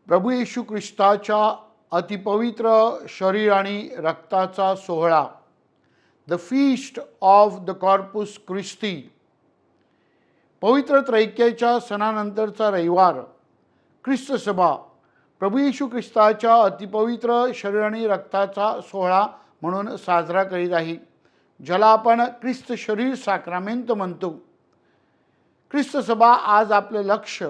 प्रभू येशू ख्रिस्ताच्या अतिपवित्र शरीर आणि रक्ताचा सोहळा, द फीस्ट ऑफ द कॉर्पुस ख्रिस्ती, पवित्र त्रैक्याच्या सणानंतरचा रविवार ख्रिस्त सभा प्रभू येशू ख्रिस्ताच्या अतिपवित्र शरीर आणि रक्ताचा सोहळा म्हणून साजरा करीत आहे, ज्याला आपण ख्रिस्त शरीर साक्रामेंत म्हणतो. ख्रिस्त सभा आज आपलं लक्ष,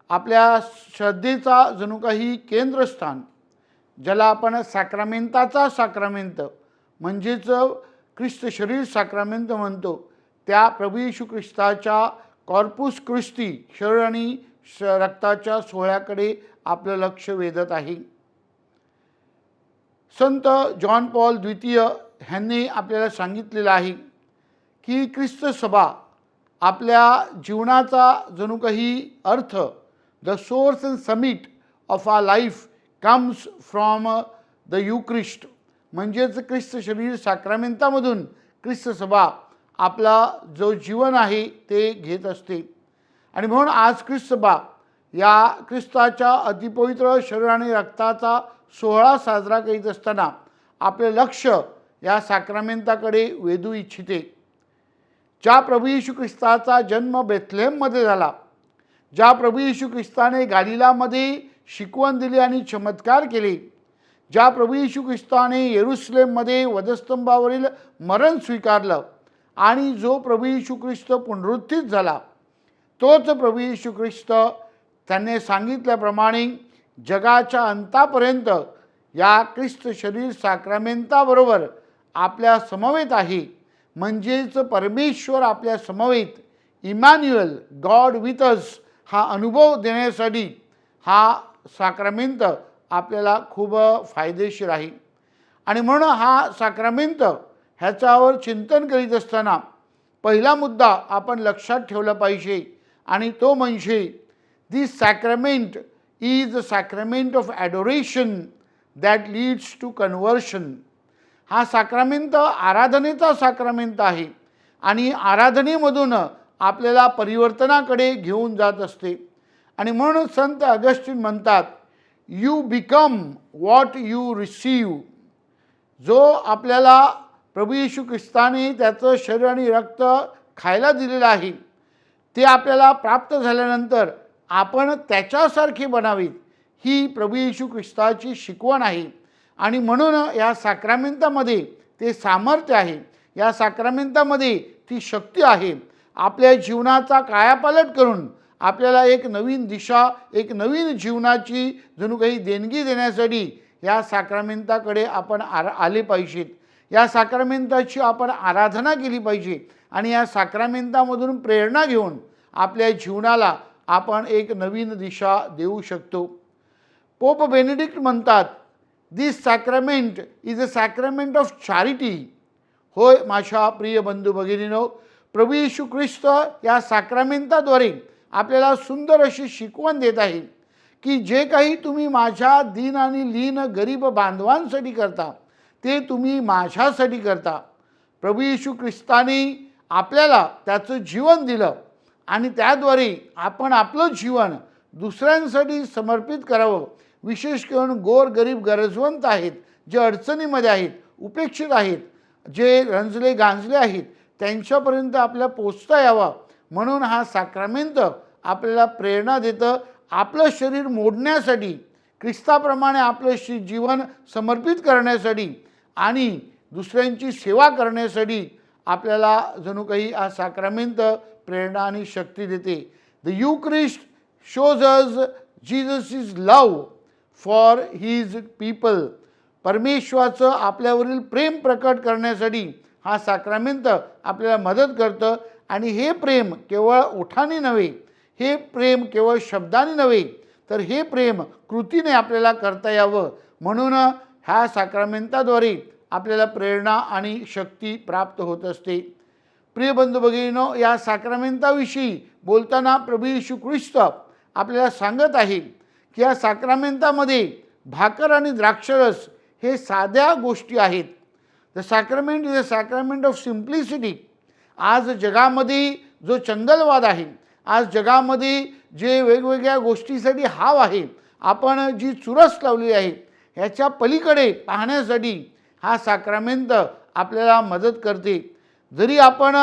आपल्या श्रद्धेचा जणू काही केंद्रस्थान, ज्याला आपण साक्रामेंताचा साक्रामेंत म्हणजेच ख्रिस्त शरीर साक्रामेंत म्हणतो, त्या प्रभू येशू ख्रिस्ताच्या कॉर्पुस ख्रिस्ती शरीर आणि रक्ताच्या सोहळ्याकडे आपलं लक्ष वेधत आहे. संत जॉन पॉल द्वितीय ह्यांनी आपल्याला सांगितलेलं आहे की ख्रिस्त सभा आपल्या जीवनाचा जणू काही अर्थ, the source and summit of our life comes from the युक्रिस्ट, म्हणजेच ख्रिस्त शरीर साक्रामेंतामधून ख्रिस्त सभा आपला जो जीवन आहे ते घेत असते. आणि म्हणून आज ख्रिस्त सभा या ख्रिस्ताच्या अतिपवित्र शरीर आणि रक्ताचा सोहळा साजरा करीत असताना आपले लक्ष या साक्रामेंताकडे वेधू इच्छिते. ज्या प्रभू येशू ख्रिस्ताचा जन्म बेथलेहममध्ये झाला, ज्या प्रभू येशू ख्रिस्ताने गालिलामध्ये शिकवण दिली आणि चमत्कार केले, ज्या प्रभू येशू ख्रिस्ताने येरुशलेममध्ये वधस्तंभावरील मरण स्वीकारलं आणि जो प्रभू येशू ख्रिस्त पुनरुत्थित झाला, तोच प्रभू येशू ख्रिस्त त्यांनी सांगितल्याप्रमाणे जगाच्या अंतापर्यंत या ख्रिस्त शरीर साक्रामेंताबरोबर आपल्या समवेत आहे. म्हणजेच परमेश्वर आपल्या समवेत, इमॅन्युअल, गॉड विथ अस, हा अनुभव देण्यासाठी हा साक्रामेंत आपल्याला खूप फायदेशीर आहे. आणि म्हणून हा साक्रामेंत ह्याच्यावर चिंतन करीत असताना पहिला मुद्दा आपण लक्षात ठेवला पाहिजे, आणि तो म्हणजे this sacrament is a sacrament of adoration that leads to conversion. हा साक्रामेंत आराधनेचा साक्रामेंट आहे आणि आराधनेमधून आपल्याला परिवर्तनाकडे घेऊन जात असते. आणि म्हणून संत ऑगस्टीन म्हणतात, you become what you receive. जो आपल्याला प्रभू येशू ख्रिस्ताने त्याचं शरीर आणि रक्त खायला दिलेलं आहे, ते आपल्याला प्राप्त झाल्यानंतर आपण त्याच्यासारखे बनावीत, ही प्रभू येशू ख्रिस्ताची शिकवण आहे. आणि म्हणून या साक्रामेंतामध्ये ते सामर्थ्य आहे, या साक्रामेंतामध्ये ती शक्ती आहे. आपल्या जीवनाचा कायापालट करून आपल्याला एक नवीन दिशा, एक नवीन जीवनाची जणू काही देणगी देण्यासाठी या साक्रामेंताकडे आपण आले पाहिजेत. या साक्रामेंताची आपण आराधना केली पाहिजे आणि या साक्रामेंतामधून प्रेरणा घेऊन आपल्या जीवनाला आपण एक नवीन दिशा देऊ शकतो. पोप बेनेडिक्ट म्हणतात, दिस sacrament is a sacrament of charity. होय माझ्या प्रिय बंधू भगिनींनो, प्रभू येशू ख्रिस्त या साक्रामेंताद्वारे आपल्याला सुंदर अशी शिकवण देत आहे की जे काही तुम्ही माझ्या दीन आणि लीन गरीब बांधवांसाठी करता, ते तुम्ही माझ्यासाठी करता. प्रभू येशू ख्रिस्ताने आपल्याला त्याचं जीवन दिलं आणि त्याद्वारे आपण आपलं जीवन दुसऱ्यांसाठी समर्पित करावं. विशेष करून गोरगरीब गरजवंत आहेत, जे अडचणीमध्ये आहेत, उपेक्षित आहेत, जे रंजले गांजले आहेत, त्यांच्यापर्यंत आपल्याला पोचता यावं म्हणून हा साक्रामेंत आपल्याला प्रेरणा देतं. आपलं शरीर मोडण्यासाठी, ख्रिस्ताप्रमाणे आपलं जीवन समर्पित करण्यासाठी आणि दुसऱ्यांची सेवा करण्यासाठी आपल्याला जणू काही हा साक्रामेंत प्रेरणा आणि शक्ती देते. The Eucharist shows us Jesus is love for his people. परमेश्वराचं आपल्यावरील प्रेम प्रकट करण्यासाठी हा साक्रामेंत आपल्याला मदत करतं. आणि हे प्रेम केवळ ओठाने नव्हे, हे प्रेम केवळ शब्दाने नव्हे, तर हे प्रेम कृतीने आपल्याला करता यावं म्हणून ह्या साक्रामेंताद्वारे आपल्याला प्रेरणा आणि शक्ती प्राप्त होत असते. प्रिय बंधू भगिनींनो, या साक्रामेंताविषयी बोलताना प्रभू येशू ख्रिस्त आपल्याला सांगत आहे की या साक्रामेंतामध्ये भाकर आणि द्राक्षरस हे साध्या गोष्टी आहेत. The sacrament is a sacrament of simplicity. आज जगामध्ये जो चंगलवाद आहे, आज जगामध्ये जे वेगवेगळ्या गोष्टीसाठी हाव आहे, आपण जी चुरस लावली आहे ह्याच्या पलीकडे पाहण्यासाठी हा साक्रामेंट आपल्याला मदत करते. जरी आपण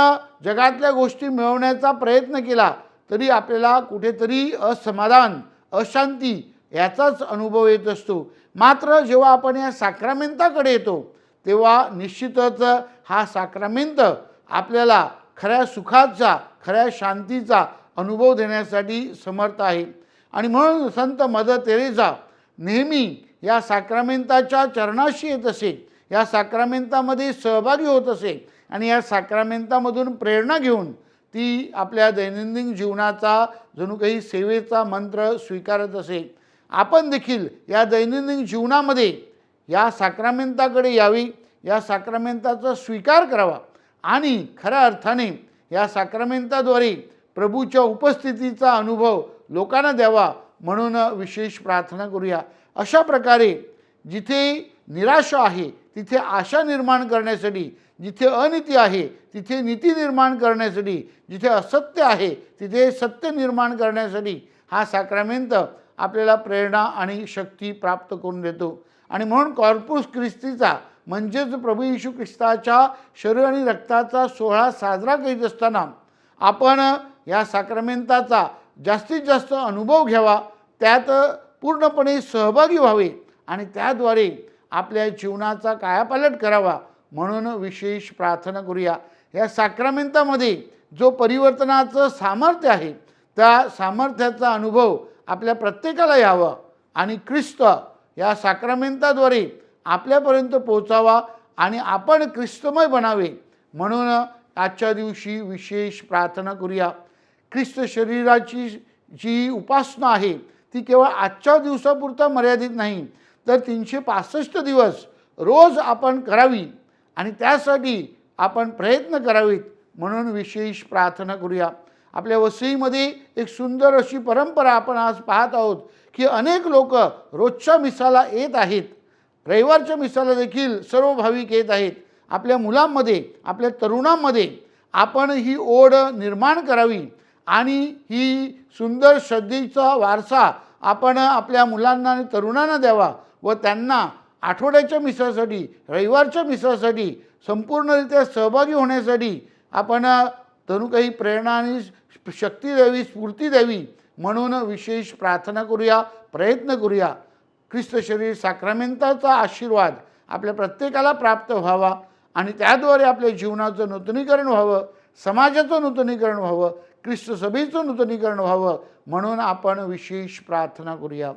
जगातल्या गोष्टी मिळवण्याचा प्रयत्न केला तरी आपल्याला कुठेतरी असमाधान, अशांती याचाच अनुभव येत असतो. मात्र जेव्हा आपण या साक्रामेंटाकडे येतो तेव्हा निश्चितच हा साक्रामेंट आपल्याला खऱ्या सुखाचा, खऱ्या शांतीचा अनुभव देण्यासाठी समर्थ आहे. आणि म्हणून संत मदर तेरेसा नेहमी या साक्रामेंटाच्या चरणाशी येत असे, या साक्रामेंटामध्ये सहभागी होत असे आणि या साक्रामेंटामधून प्रेरणा घेऊन ती आपल्या दैनंदिन जीवनाचा जणू काही सेवेचा मंत्र स्वीकारत असे. आपण देखील या दैनंदिन जीवनामध्ये या साक्रामेंटाकडे यावी, या साक्रामेंटाचा स्वीकार करावा आणि खऱ्या अर्थाने या साक्रामेंटाद्वारे प्रभूच्या उपस्थितीचा अनुभव लोकांना द्यावा म्हणून विशेष प्रार्थना करूया. अशा प्रकारे जिथे निराशा आहे तिथे आशा निर्माण करण्यासाठी, जिथे अनिती आहे तिथे नीती निर्माण करण्यासाठी, जिथे असत्य आहे तिथे सत्य निर्माण करण्यासाठी हा साक्रामेंट आपल्याला प्रेरणा आणि शक्ती प्राप्त करून देतो. आणि म्हणून कॉर्पुस ख्रिस्तीचा म्हणजेच प्रभू येशू ख्रिस्ताच्या शरीर आणि रक्ताचा सोहळा साजरा करीत असताना आपण या साक्रामेंटाचा जास्तीत जास्त अनुभव घ्यावा, त्यात पूर्णपणे सहभागी व्हावे आणि त्याद्वारे आपल्या जीवनाचा कायापालट करावा म्हणून विशेष प्रार्थना करूया. या साक्रामेंटामध्ये जो परिवर्तनाचं सामर्थ्य आहे त्या सामर्थ्याचा अनुभव आपल्या प्रत्येकाला यावा आणि ख्रिस्त या साक्रामेंटाद्वारे आपल्यापर्यंत पोहोचावा आणि आपण ख्रिस्तमय बनावे म्हणून आजच्या दिवशी विशेष प्रार्थना करूया. ख्रिस्त शरीराची जी उपासना आहे ती केवळ आजच्या दिवसापुरता मर्यादित नाही, तर 365 दिवस रोज आपण करावी आणि त्यासाठी आपण प्रयत्न करावेत म्हणून विशेष प्रार्थना करूया. आपल्या वसईमध्ये एक सुंदर अशी परंपरा आपण आज पाहत आहोत की अनेक लोक रोजच्या मिसाला येत आहेत, रविवारच्या मिसाला देखील सर्व भाविक येत आहेत. आपल्या मुलांमध्ये, आपल्या तरुणांमध्ये आपण ही ओढ निर्माण करावी आणि ही सुंदर श्रद्धेचा वारसा आपण आपल्या मुलांना आणि तरुणांना द्यावा व त्यांना आठवड्याच्या मिसासाठी, रविवारच्या मिसासाठी संपूर्णरित्या सहभागी होण्यासाठी आपण जणू काही प्रेरणा आणि शक्ती द्यावी, स्फूर्ती द्यावी म्हणून विशेष प्रार्थना करूया, प्रयत्न करूया. ख्रिस्त शरीर साक्रामेंटाचा आशीर्वाद आपल्या प्रत्येकाला प्राप्त व्हावा आणि त्याद्वारे आपल्या जीवनाचं नूतनीकरण व्हावं, समाजाचं नूतनीकरण व्हावं, ख्रिस्त सभेचं नूतनीकरण व्हावं म्हणून आपण विशेष प्रार्थना करूया.